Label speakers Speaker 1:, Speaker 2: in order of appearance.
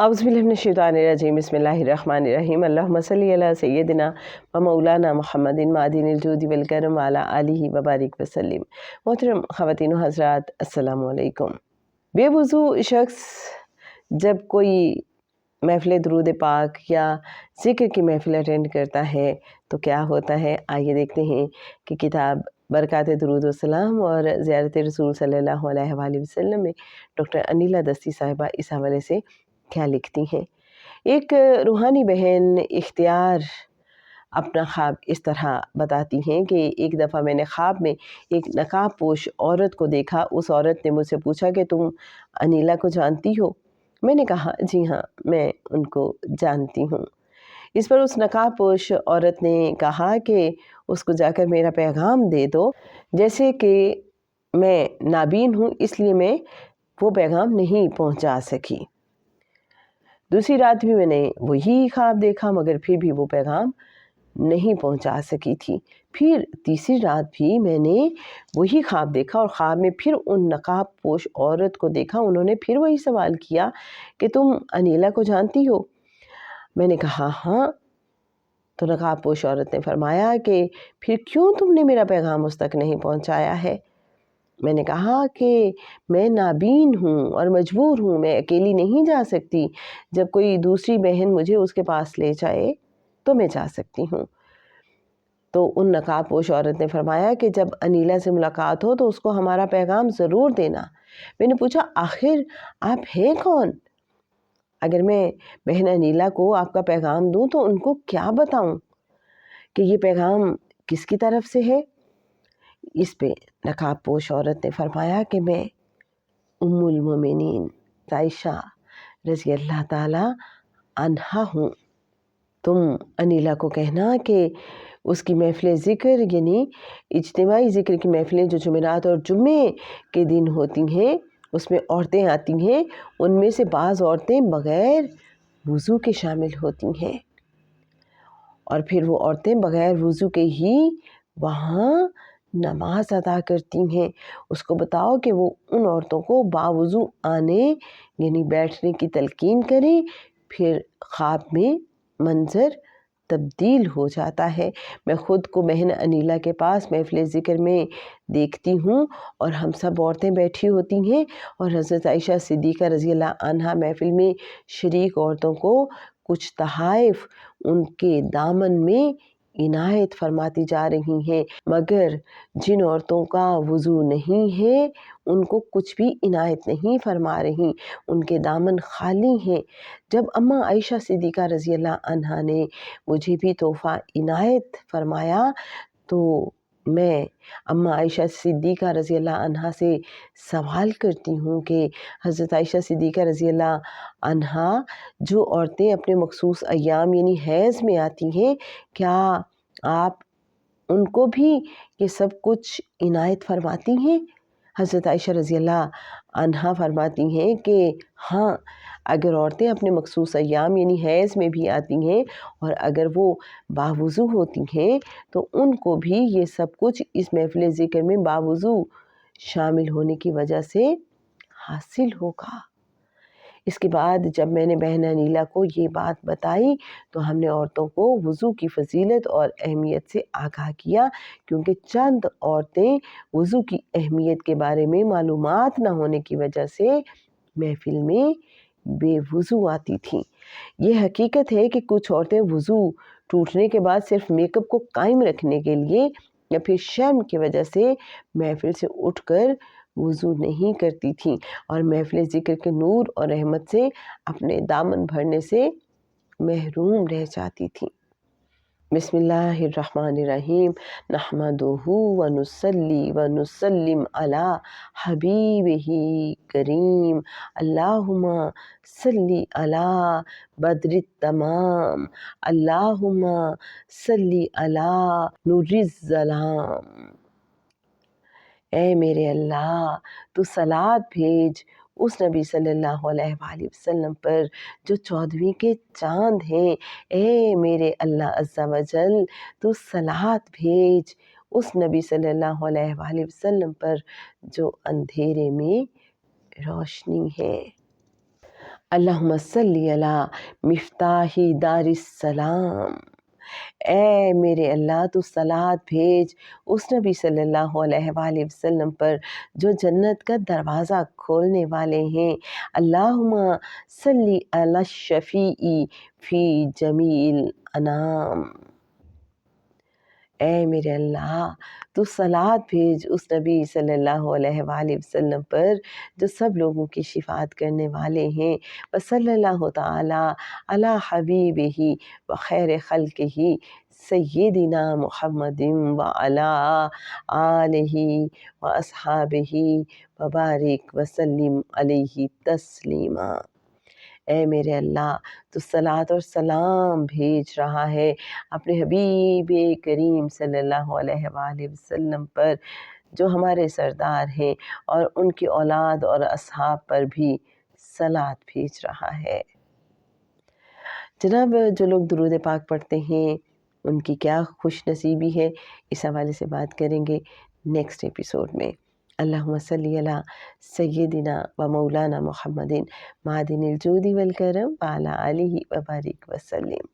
Speaker 1: اعوذ باللہ من الشیطان الرجیم بسم اللہ الرحمن الرحیم اللہم صلی علی سیدنا و مولانا محمد معدن الجود والکرم وعلی آلہ وبارک وسلم۔ محترم خواتین و حضرات، السلام علیکم۔ بے وضو شخص جب کوئی محفل درود پاک یا ذکر کی محفل اٹینڈ کرتا ہے تو کیا ہوتا ہے، آئیے دیکھتے ہیں کہ کتاب برکات درود و سلام اور زیارت رسول صلی اللہ علیہ وآلہ وسلم میں ڈاکٹر انیلا دستی صاحبہ اس حوالے سے کیا لکھتی ہیں۔ ایک روحانی بہن اختیار اپنا خواب اس طرح بتاتی ہیں کہ ایک دفعہ میں نے خواب میں ایک نقاب پوش عورت کو دیکھا۔ اس عورت نے مجھ سے پوچھا کہ تم انیلا کو جانتی ہو؟ میں نے کہا جی ہاں، میں ان کو جانتی ہوں۔ اس پر اس نقاب پوش عورت نے کہا کہ اس کو جا کر میرا پیغام دے دو، جیسے کہ میں نابین ہوں اس لیے میں وہ پیغام نہیں پہنچا سکی۔ دوسری رات بھی میں نے وہی خواب دیکھا مگر پھر بھی وہ پیغام نہیں پہنچا سکی تھی۔ پھر تیسری رات بھی میں نے وہی خواب دیکھا اور خواب میں پھر ان نقاب پوش عورت کو دیکھا۔ انہوں نے پھر وہی سوال کیا کہ تم انیلا کو جانتی ہو؟ میں نے کہا ہاں۔ تو نقاب پوش عورت نے فرمایا کہ پھر کیوں تم نے میرا پیغام اس تک نہیں پہنچایا ہے؟ میں نے کہا کہ میں نابین ہوں اور مجبور ہوں، میں اکیلی نہیں جا سکتی۔ جب کوئی دوسری بہن مجھے اس کے پاس لے جائے تو میں جا سکتی ہوں۔ تو ان نقاب پوش عورت نے فرمایا کہ جب انیلا سے ملاقات ہو تو اس کو ہمارا پیغام ضرور دینا۔ میں نے پوچھا آخر آپ ہیں کون؟ اگر میں بہن انیلا کو آپ کا پیغام دوں تو ان کو کیا بتاؤں کہ یہ پیغام کس کی طرف سے ہے؟ اس پہ نقاب پوش عورت نے فرمایا کہ میں ام المومنین عائشہ رضی اللہ تعالی عنہا ہوں۔ تم انیلا کو کہنا کہ اس کی محفل ذکر یعنی اجتماعی ذکر کی محفلیں جو جمعرات اور جمعے کے دن ہوتی ہیں اس میں عورتیں آتی ہیں، ان میں سے بعض عورتیں بغیر وضو کے شامل ہوتی ہیں اور پھر وہ عورتیں بغیر وضو کے ہی وہاں نماز ادا کرتی ہیں۔ اس کو بتاؤ کہ وہ ان عورتوں کو باوضو آنے یعنی بیٹھنے کی تلقین کریں، پھر خواب میں منظر تبدیل ہو جاتا ہے۔ میں خود کو بہن انیلا کے پاس محفل ذکر میں دیکھتی ہوں اور ہم سب عورتیں بیٹھی ہوتی ہیں اور حضرت عائشہ صدیقہ رضی اللہ عنہا محفل میں شریک عورتوں کو کچھ تحائف ان کے دامن میں عنایت فرماتی جا رہی ہیں، مگر جن عورتوں کا وضو نہیں ہے ان کو کچھ بھی عنایت نہیں فرما رہی، ان کے دامن خالی ہیں۔ جب اماں عائشہ صدیقہ رضی اللہ عنہا نے مجھے بھی تحفہ عنایت فرمایا تو میں اماں عائشہ صدیقہ رضی اللہ عنہا سے سوال کرتی ہوں کہ حضرت عائشہ صدیقہ رضی اللہ عنہا جو عورتیں اپنے مخصوص ایام یعنی حیض میں آتی ہیں، کیا آپ ان کو بھی یہ سب کچھ عنایت فرماتی ہیں؟ حضرت عائشہ رضی اللہ عنہا فرماتی ہیں کہ ہاں، اگر عورتیں اپنے مخصوص ایام یعنی حیض میں بھی آتی ہیں اور اگر وہ باوضو ہوتی ہیں تو ان کو بھی یہ سب کچھ اس محفل ذکر میں باوضو شامل ہونے کی وجہ سے حاصل ہوگا۔ اس کے بعد جب میں نے بہن انیلا کو یہ بات بتائی تو ہم نے عورتوں کو وضو کی فضیلت اور اہمیت سے آگاہ کیا، کیونکہ چند عورتیں وضو کی اہمیت کے بارے میں معلومات نہ ہونے کی وجہ سے محفل میں بے وضو آتی تھیں۔ یہ حقیقت ہے کہ کچھ عورتیں وضو ٹوٹنے کے بعد صرف میک اپ کو قائم رکھنے کے لیے یا پھر شرم کی وجہ سے محفل سے اٹھ کر وضو نہیں کرتی تھیں اور محفل ذکر کے نور اور رحمت سے اپنے دامن بھرنے سے محروم رہ جاتی تھیں۔ بسم اللہ الرحمن الرحیم، نحمدہ ونصلی ونسلم علی حبیبہ کریم، اللہم صلی علی بدر التمام، اللہم صلی علی نور الظلام۔ اے میرے اللہ، تو صلوات بھیج اس نبی صلی اللہ علیہ وآلہ وسلم پر جو 14ویں کے چاند ہیں۔ اے میرے اللہ عز و جل، تو صلوات بھیج اس نبی صلی اللہ علیہ وآلہ وسلم پر جو اندھیرے میں روشنی ہے۔ اللہم صلی علی مفتاح دار السلام، اے میرے اللہ تو صلوات بھیج اس نبی صلی اللہ علیہ وآلہ وسلم پر جو جنت کا دروازہ کھولنے والے ہیں۔ اللہم صلی علی الشفیع فی جمیع الانام، اے میرے اللہ تو صلوات بھیج اس نبی صلی اللہ علیہ وآلہ وسلم پر جو سب لوگوں کی شفاعت کرنے والے ہیں۔ وصلی اللہ تعالی علی حبیبہ وخیر خلقہ سیدنا محمد وعلی آلہ واصحابہ وبارک وسلم علیہ تسلیما۔ اے میرے اللہ تو صلوات اور سلام بھیج رہا ہے اپنے حبیب کریم صلی اللہ علیہ وآلہ وسلم پر جو ہمارے سردار ہیں، اور ان کی اولاد اور اصحاب پر بھی صلوات بھیج رہا ہے۔ جناب جو لوگ درود پاک پڑھتے ہیں ان کی کیا خوش نصیبی ہے، اس حوالے سے بات کریں گے نیکسٹ ایپیسوڈ میں۔ اللہم صلی علی سیدنا و مولانا محمد معدن الجود والکرم وعلی آلہ وبارک وسلم۔